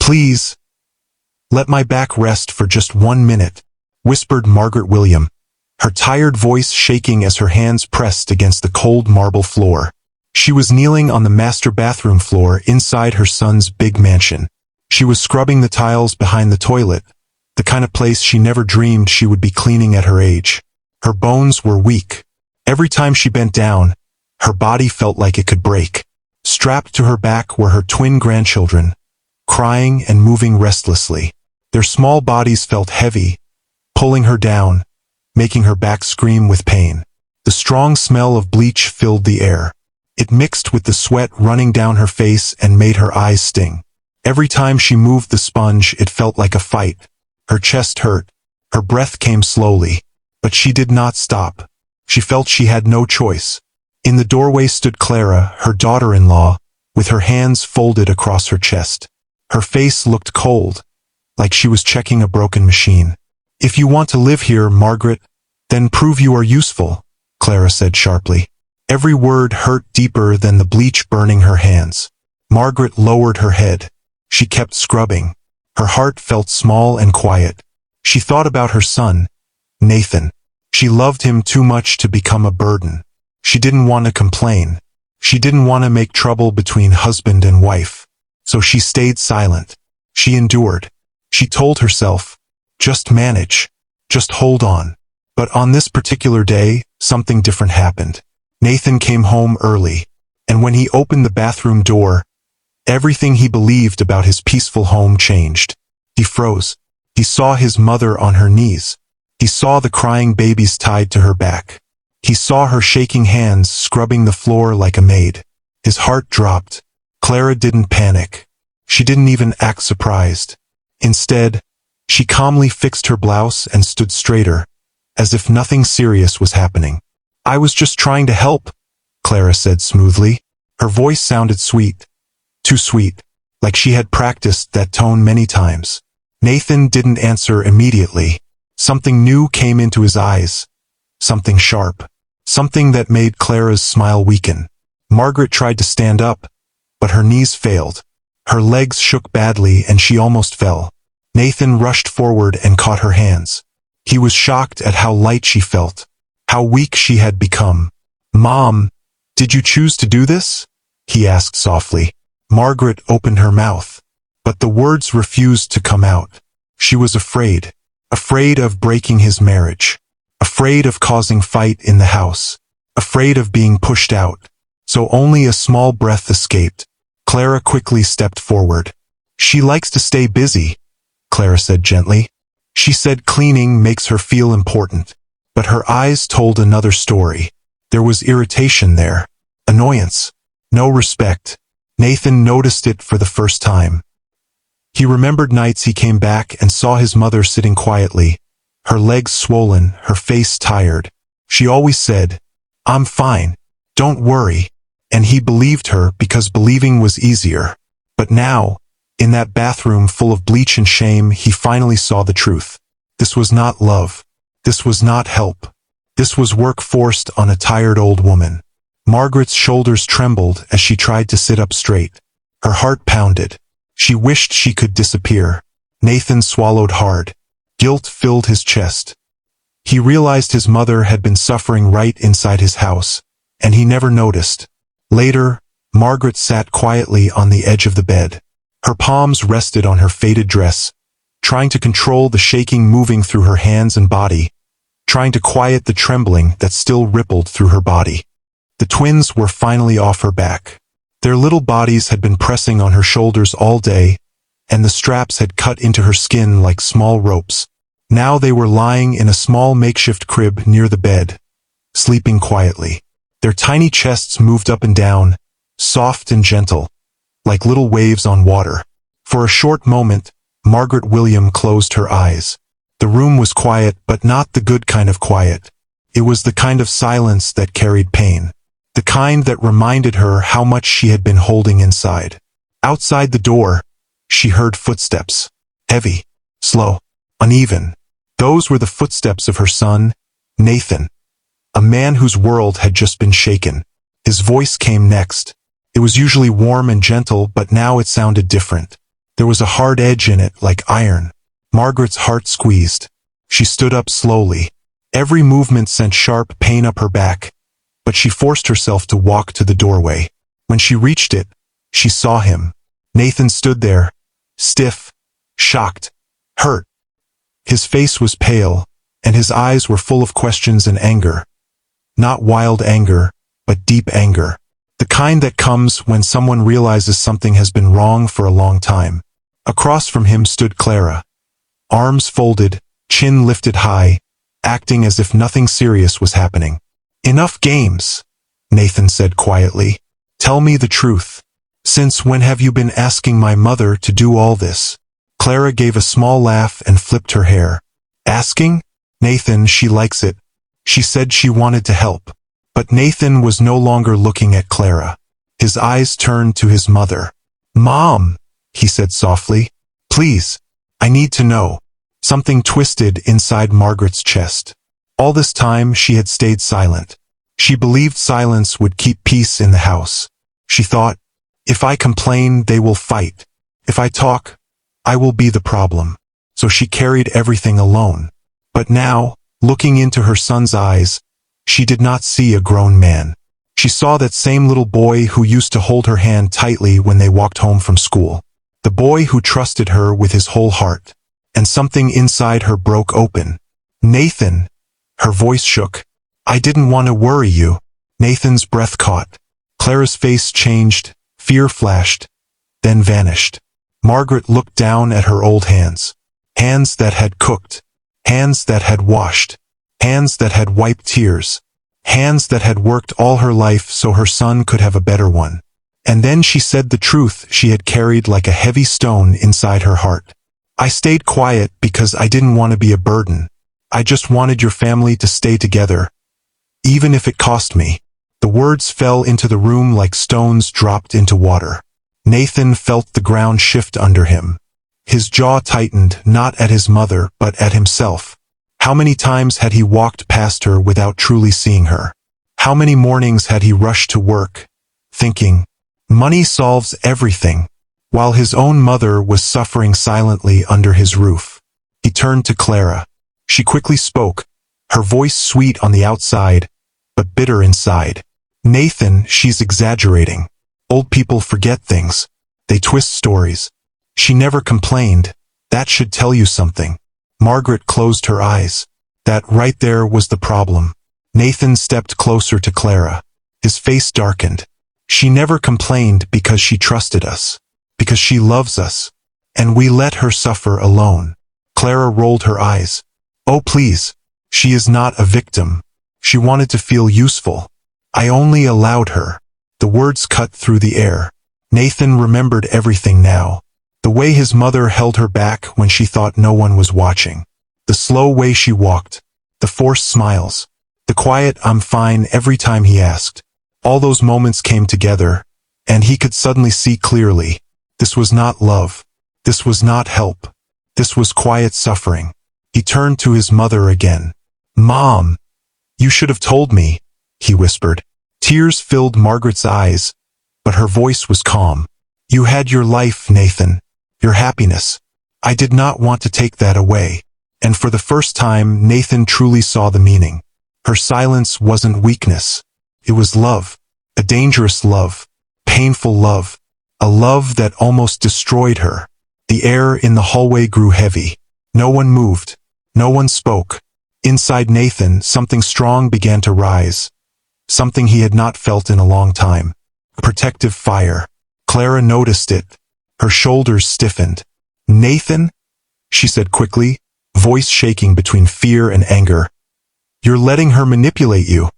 Please, let my back rest for just 1 minute, whispered Margaret William, her tired voice shaking as her hands pressed against the cold marble floor. She was kneeling on the master bathroom floor inside her son's big mansion. She was scrubbing the tiles behind the toilet, the kind of place she never dreamed she would be cleaning at her age. Her bones were weak. Every time she bent down, her body felt like it could break. Strapped to her back were her twin grandchildren, crying and moving restlessly. Their small bodies felt heavy, pulling her down, making her back scream with pain. The strong smell of bleach filled the air. It mixed with the sweat running down her face and made her eyes sting. Every time she moved the sponge, it felt like a fight. Her chest hurt. Her breath came slowly. But she did not stop. She felt she had no choice. In the doorway stood Clara, her daughter-in-law, with her hands folded across her chest. Her face looked cold, like she was checking a broken machine. "If you want to live here, Margaret, then prove you are useful," Clara said sharply. Every word hurt deeper than the bleach burning her hands. Margaret lowered her head. She kept scrubbing. Her heart felt small and quiet. She thought about her son, Nathan. She loved him too much to become a burden. She didn't want to complain. She didn't want to make trouble between husband and wife. So she stayed silent. She endured. She told herself, just manage. Just hold on. But on this particular day, something different happened. Nathan came home early, and when he opened the bathroom door, everything he believed about his peaceful home changed. He froze. He saw his mother on her knees. He saw the crying babies tied to her back. He saw her shaking hands scrubbing the floor like a maid. His heart dropped. Clara didn't panic. She didn't even act surprised. Instead, she calmly fixed her blouse and stood straighter, as if nothing serious was happening. "I was just trying to help," Clara said smoothly. Her voice sounded sweet. Too sweet, like she had practiced that tone many times. Nathan didn't answer immediately. Something new came into his eyes. Something sharp. Something that made Clara's smile weaken. Margaret tried to stand up, but her knees failed. Her legs shook badly and she almost fell. Nathan rushed forward and caught her hands. He was shocked at how light she felt, how weak she had become. "Mom, did you choose to do this?" he asked softly. Margaret opened her mouth, but the words refused to come out. She was afraid. Afraid of breaking his marriage. Afraid of causing fight in the house. Afraid of being pushed out. So only a small breath escaped. Clara quickly stepped forward. "She likes to stay busy," Clara said gently. She said cleaning makes her feel important. But her eyes told another story. There was irritation there. Annoyance. No respect. Nathan noticed it for the first time. He remembered nights he came back and saw his mother sitting quietly, her legs swollen, her face tired. She always said, "I'm fine. Don't worry." And he believed her because believing was easier. But now, in that bathroom full of bleach and shame, he finally saw the truth. This was not love. This was not help. This was work forced on a tired old woman. Margaret's shoulders trembled as she tried to sit up straight. Her heart pounded. She wished she could disappear. Nathan swallowed hard. Guilt filled his chest. He realized his mother had been suffering right inside his house, and he never noticed. Later, Margaret sat quietly on the edge of the bed. Her palms rested on her faded dress, trying to control the shaking moving through her hands and body, trying to quiet the trembling that still rippled through her body. The twins were finally off her back. Their little bodies had been pressing on her shoulders all day, and the straps had cut into her skin like small ropes. Now they were lying in a small makeshift crib near the bed, sleeping quietly. Their tiny chests moved up and down, soft and gentle, like little waves on water. For a short moment, Margaret William closed her eyes. The room was quiet, but not the good kind of quiet. It was the kind of silence that carried pain. The kind that reminded her how much she had been holding inside. Outside the door, she heard footsteps. Heavy, slow, uneven. Those were the footsteps of her son, Nathan. A man whose world had just been shaken. His voice came next. It was usually warm and gentle, but now it sounded different. There was a hard edge in it, like iron. Margaret's heart squeezed. She stood up slowly. Every movement sent sharp pain up her back, but she forced herself to walk to the doorway. When she reached it, she saw him. Nathan stood there, stiff, shocked, hurt. His face was pale, and his eyes were full of questions and anger. Not wild anger, but deep anger. The kind that comes when someone realizes something has been wrong for a long time. Across from him stood Clara. Arms folded, chin lifted high, acting as if nothing serious was happening. "Enough games," Nathan said quietly. "Tell me the truth. Since when have you been asking my mother to do all this?" Clara gave a small laugh and flipped her hair. "Asking? Nathan, she likes it. She said she wanted to help." But Nathan was no longer looking at Clara. His eyes turned to his mother. "Mom," he said softly, "please, I need to know." Something twisted inside Margaret's chest. All this time she had stayed silent. She believed silence would keep peace in the house. She thought, if I complain, they will fight. If I talk, I will be the problem. So she carried everything alone. But now, looking into her son's eyes, she did not see a grown man. She saw that same little boy who used to hold her hand tightly when they walked home from school. The boy who trusted her with his whole heart. And something inside her broke open. "Nathan," her voice shook. "I didn't want to worry you." Nathan's breath caught. Clara's face changed, fear flashed, then vanished. Margaret looked down at her old hands. Hands that had cooked. Hands that had washed. Hands that had wiped tears. Hands that had worked all her life so her son could have a better one. And then she said the truth she had carried like a heavy stone inside her heart. "I stayed quiet because I didn't want to be a burden. I just wanted your family to stay together, even if it cost me." The words fell into the room like stones dropped into water. Nathan felt the ground shift under him. His jaw tightened, not at his mother, but at himself. How many times had he walked past her without truly seeing her? How many mornings had he rushed to work, thinking, money solves everything, while his own mother was suffering silently under his roof? He turned to Clara. She quickly spoke, her voice sweet on the outside, but bitter inside. "Nathan, she's exaggerating. Old people forget things. They twist stories. She never complained. That should tell you something." Margaret closed her eyes. That right there was the problem. Nathan stepped closer to Clara. His face darkened. "She never complained because she trusted us. Because she loves us. And we let her suffer alone." Clara rolled her eyes. "Oh please. She is not a victim. She wanted to feel useful. I only allowed her." The words cut through the air. Nathan remembered everything now. The way his mother held her back when she thought no one was watching. The slow way she walked. The forced smiles. The quiet "I'm fine" every time he asked. All those moments came together, and he could suddenly see clearly. This was not love. This was not help. This was quiet suffering. He turned to his mother again. "Mom, you should have told me," he whispered. Tears filled Margaret's eyes, but her voice was calm. "You had your life, Nathan. Your happiness. I did not want to take that away." And for the first time, Nathan truly saw the meaning. Her silence wasn't weakness. It was love. A dangerous love. Painful love. A love that almost destroyed her. The air in the hallway grew heavy. No one moved. No one spoke. Inside Nathan, something strong began to rise. Something he had not felt in a long time. A protective fire. Clara noticed it. Her shoulders stiffened. "Nathan?" she said quickly, voice shaking between fear and anger. "You're letting her manipulate you."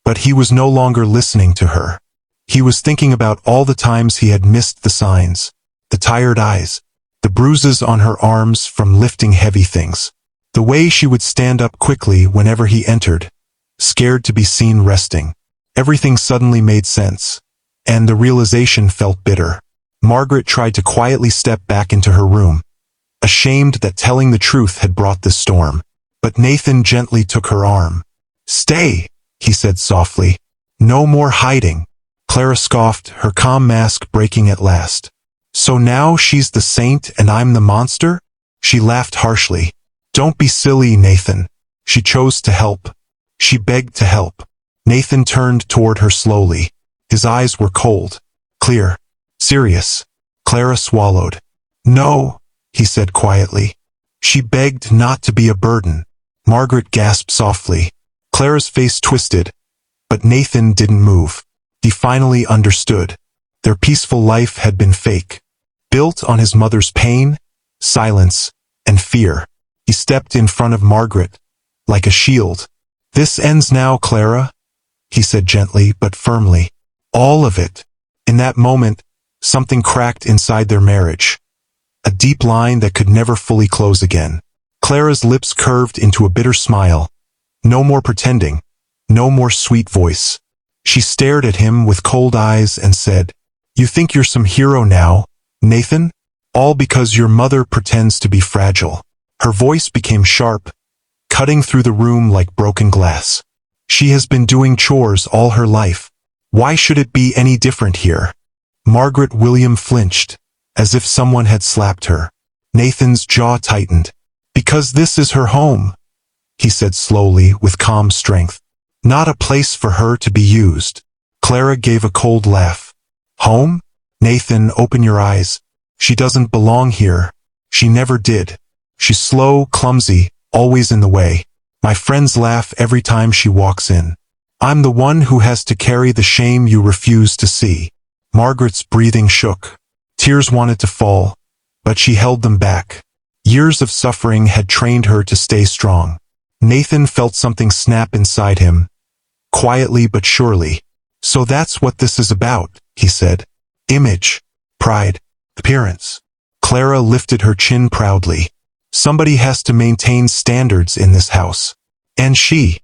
But he was no longer listening to her. He was thinking about all the times he had missed the signs. The tired eyes. The bruises on her arms from lifting heavy things. The way she would stand up quickly whenever he entered, scared to be seen resting. Everything suddenly made sense, and the realization felt bitter. Margaret tried to quietly step back into her room, ashamed that telling the truth had brought this storm. But Nathan gently took her arm. "Stay," he said softly. "No more hiding." Clara scoffed, her calm mask breaking at last. So now she's the saint and I'm the monster? She laughed harshly. Don't be silly, Nathan. She chose to help. She begged to help. Nathan turned toward her slowly. His eyes were cold, clear, serious. Clara swallowed. No, he said quietly. She begged not to be a burden. Margaret gasped softly. Clara's face twisted, but Nathan didn't move. He finally understood. Their peaceful life had been fake, built on his mother's pain, silence, and fear. He stepped in front of Margaret, like a shield. This ends now, Clara, he said gently but firmly. All of it. In that moment, something cracked inside their marriage. A deep line that could never fully close again. Clara's lips curved into a bitter smile. No more pretending. No more sweet voice. She stared at him with cold eyes and said, You think you're some hero now, Nathan? All because your mother pretends to be fragile. Her voice became sharp, cutting through the room like broken glass. She has been doing chores all her life. Why should it be any different here? Margaret William flinched, as if someone had slapped her. Nathan's jaw tightened. Because this is her home, he said slowly with calm strength. Not a place for her to be used. Clara gave a cold laugh. Home? Nathan, open your eyes. She doesn't belong here. She never did. She's slow, clumsy, always in the way. My friends laugh every time she walks in. I'm the one who has to carry the shame you refuse to see. Margaret's breathing shook. Tears wanted to fall, but she held them back. Years of suffering had trained her to stay strong. Nathan felt something snap inside him, quietly but surely. So that's what this is about, he said. Image, pride, appearance. Clara lifted her chin proudly. Somebody has to maintain standards in this house. And she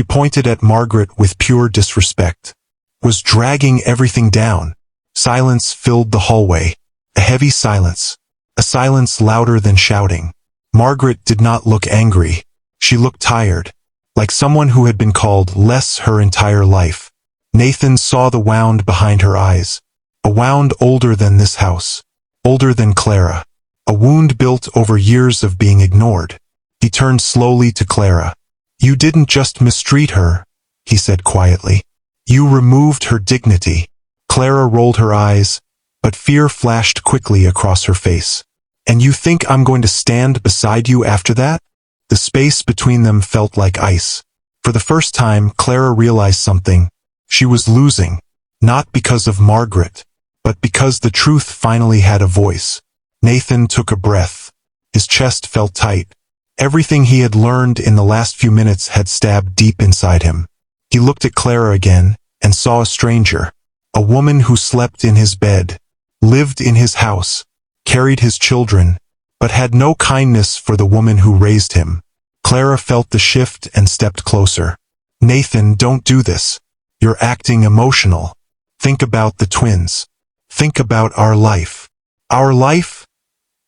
pointed at Margaret with pure disrespect, was dragging everything down. Silence filled the hallway. A heavy silence. A silence louder than shouting. Margaret did not look angry. She looked tired, like someone who had been called less her entire life. Nathan saw the wound behind her eyes. A wound older than this house. Older than Clara. A wound built over years of being ignored. He turned slowly to Clara. You didn't just mistreat her, he said quietly. You removed her dignity. Clara rolled her eyes, but fear flashed quickly across her face. And you think I'm going to stand beside you after that? The space between them felt like ice. For the first time, Clara realized something. She was losing, not because of Margaret, but because the truth finally had a voice. Nathan took a breath. His chest felt tight. Everything he had learned in the last few minutes had stabbed deep inside him. He looked at Clara again and saw a stranger. A woman who slept in his bed, lived in his house, carried his children, but had no kindness for the woman who raised him. Clara felt the shift and stepped closer. Nathan, don't do this. You're acting emotional. Think about the twins. Think about our life. Our life?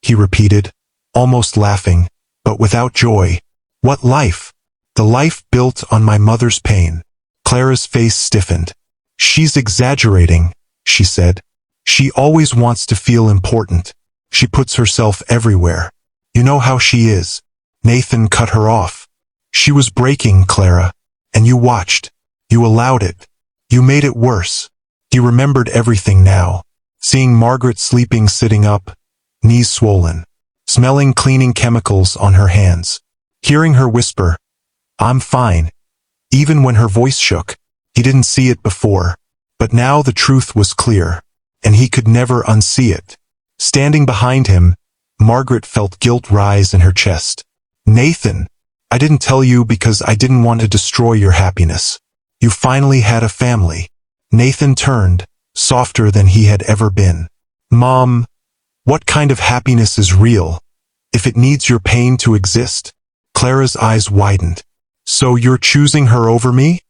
He repeated, almost laughing, but without joy. What life? The life built on my mother's pain. Clara's face stiffened. She's exaggerating, she said. She always wants to feel important. She puts herself everywhere. You know how she is. Nathan cut her off. She was breaking, Clara, and you watched. You allowed it. You made it worse. He remembered everything now. Seeing Margaret sleeping sitting up, knees swollen, smelling cleaning chemicals on her hands. Hearing her whisper, I'm fine. Even when her voice shook, he didn't see it before. But now the truth was clear, and he could never unsee it. Standing behind him, Margaret felt guilt rise in her chest. Nathan, I didn't tell you because I didn't want to destroy your happiness. You finally had a family. Nathan turned, softer than he had ever been. Mom, what kind of happiness is real, if it needs your pain to exist? Clara's eyes widened. So you're choosing her over me?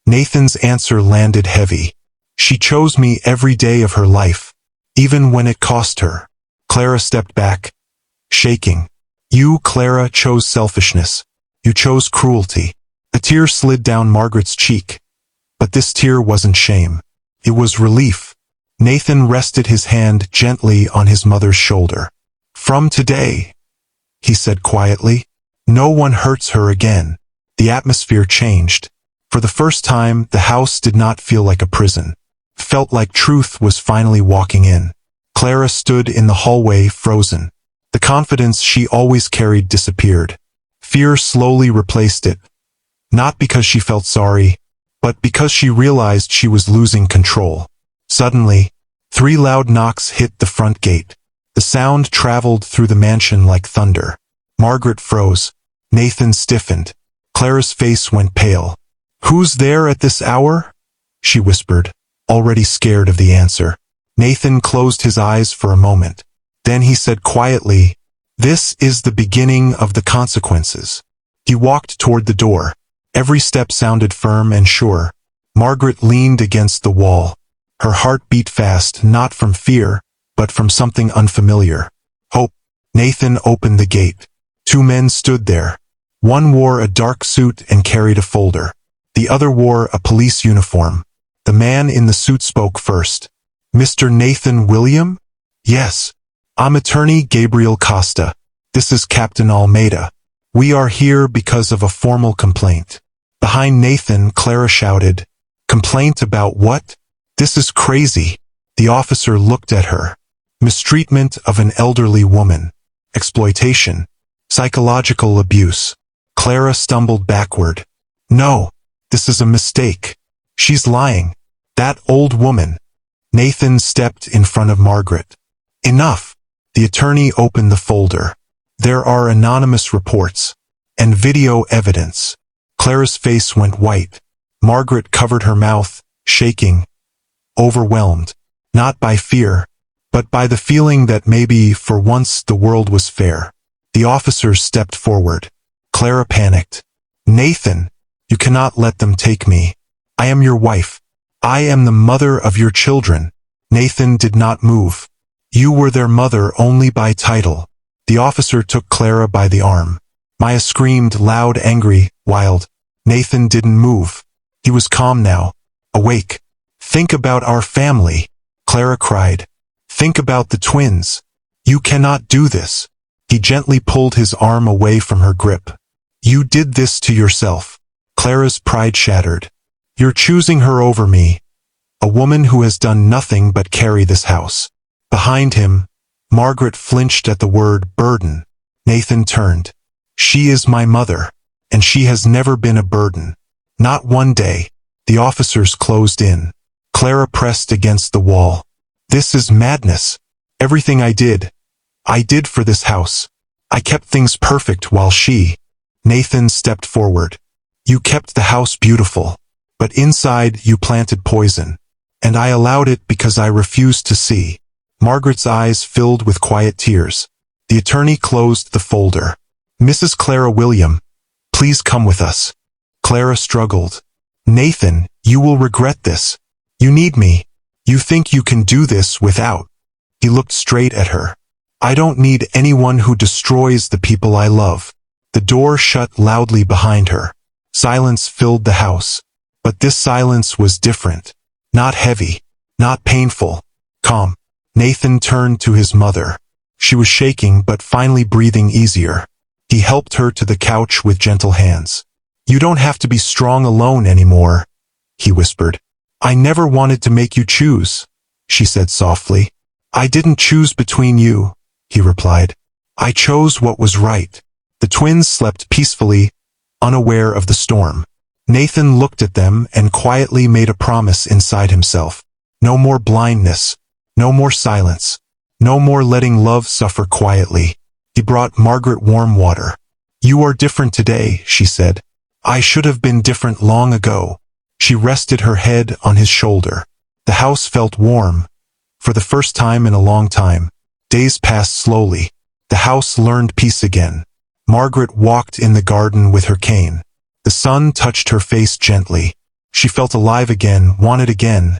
Nathan's answer landed heavy. She chose me every day of her life, even when it cost her. Clara stepped back, shaking. You, Clara, chose selfishness. You chose cruelty. A tear slid down Margaret's cheek. But this tear wasn't shame. It was relief. Nathan rested his hand gently on his mother's shoulder. "From today," he said quietly, "no one hurts her again." The atmosphere changed. For the first time, the house did not feel like a prison. It felt like truth was finally walking in. Clara stood in the hallway, frozen. The confidence she always carried disappeared. Fear slowly replaced it. Not because she felt sorry, but because she realized she was losing control. Suddenly, 3 loud knocks hit the front gate. The sound traveled through the mansion like thunder. Margaret froze. Nathan stiffened. Clara's face went pale. "Who's there at this hour?" she whispered, already scared of the answer. Nathan closed his eyes for a moment. Then he said quietly, "This is the beginning of the consequences." He walked toward the door. Every step sounded firm and sure. Margaret leaned against the wall. Her heart beat fast, not from fear, but from something unfamiliar. Hope. Nathan opened the gate. 2 men stood there. One wore a dark suit and carried a folder. The other wore a police uniform. The man in the suit spoke first. "Mr. Nathan William?" "Yes. I'm attorney Gabriel Costa. This is Captain Almeida. We are here because of a formal complaint." Behind Nathan, Clara shouted, "Complaint about what? This is crazy." The officer looked at her. "Mistreatment of an elderly woman. Exploitation. Psychological abuse." Clara stumbled backward. "No, this is a mistake. She's lying. That old woman." Nathan stepped in front of Margaret. "Enough." The attorney opened the folder. "There are anonymous reports and video evidence." Clara's face went white. Margaret covered her mouth, shaking, overwhelmed, not by fear, but by the feeling that maybe for once the world was fair. The officers stepped forward. Clara panicked. "Nathan, you cannot let them take me. I am your wife. I am the mother of your children." Nathan did not move. "You were their mother only by title." The officer took Clara by the arm. Maya screamed, loud, angry, wild. Nathan didn't move. He was calm now, awake. "Think about our family," Clara cried. "Think about the twins. You cannot do this." He gently pulled his arm away from her grip. "You did this to yourself." Clara's pride shattered. "You're choosing her over me, a woman who has done nothing but carry this house." Behind him, Margaret flinched at the word burden. Nathan turned. "She is my mother, and she has never been a burden. Not one day." The officers closed in. Clara pressed against the wall. "This is madness. Everything I did for this house. I kept things perfect while she..." Nathan stepped forward. "You kept the house beautiful, but inside you planted poison. And I allowed it because I refused to see." Margaret's eyes filled with quiet tears. The attorney closed the folder. "Mrs. Clara William, please come with us." Clara struggled. "Nathan, you will regret this. You need me. You think you can do this without..." He looked straight at her. "I don't need anyone who destroys the people I love." The door shut loudly behind her. Silence filled the house. But this silence was different. Not heavy. Not painful. Calm. Nathan turned to his mother. She was shaking but finally breathing easier. He helped her to the couch with gentle hands. "You don't have to be strong alone anymore," he whispered. "I never wanted to make you choose," she said softly. "I didn't choose between you," he replied. "I chose what was right." The twins slept peacefully, unaware of the storm. Nathan looked at them and quietly made a promise inside himself. No more blindness. No more silence. No more letting love suffer quietly. He brought Margaret warm water. "You are different today," she said. "I should have been different long ago." She rested her head on his shoulder. The house felt warm. For the first time in a long time. Days passed slowly. The house learned peace again. Margaret walked in the garden with her cane. The sun touched her face gently. She felt alive again, wanted again,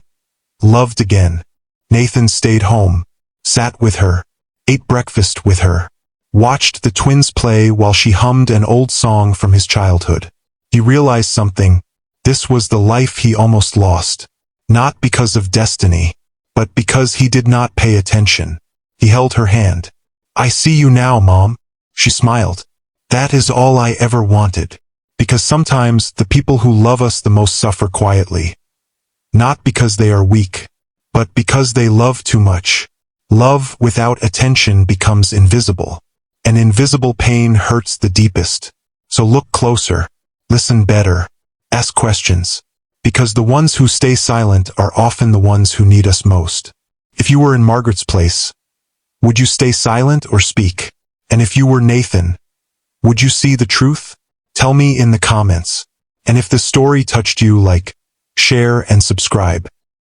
loved again. Nathan stayed home, sat with her, ate breakfast with her, watched the twins play while she hummed an old song from his childhood. He realized something. This was the life he almost lost. Not because of destiny, but because he did not pay attention. He held her hand. I see you now, Mom. She smiled. That is all I ever wanted. Because sometimes the people who love us the most suffer quietly. Not because they are weak, but because they love too much. Love without attention becomes invisible. And invisible pain hurts the deepest. So look closer. Listen better. Ask questions. Because the ones who stay silent are often the ones who need us most. If you were in Margaret's place, would you stay silent or speak? And if you were Nathan, would you see the truth? Tell me in the comments. And if the story touched you, like, share and subscribe.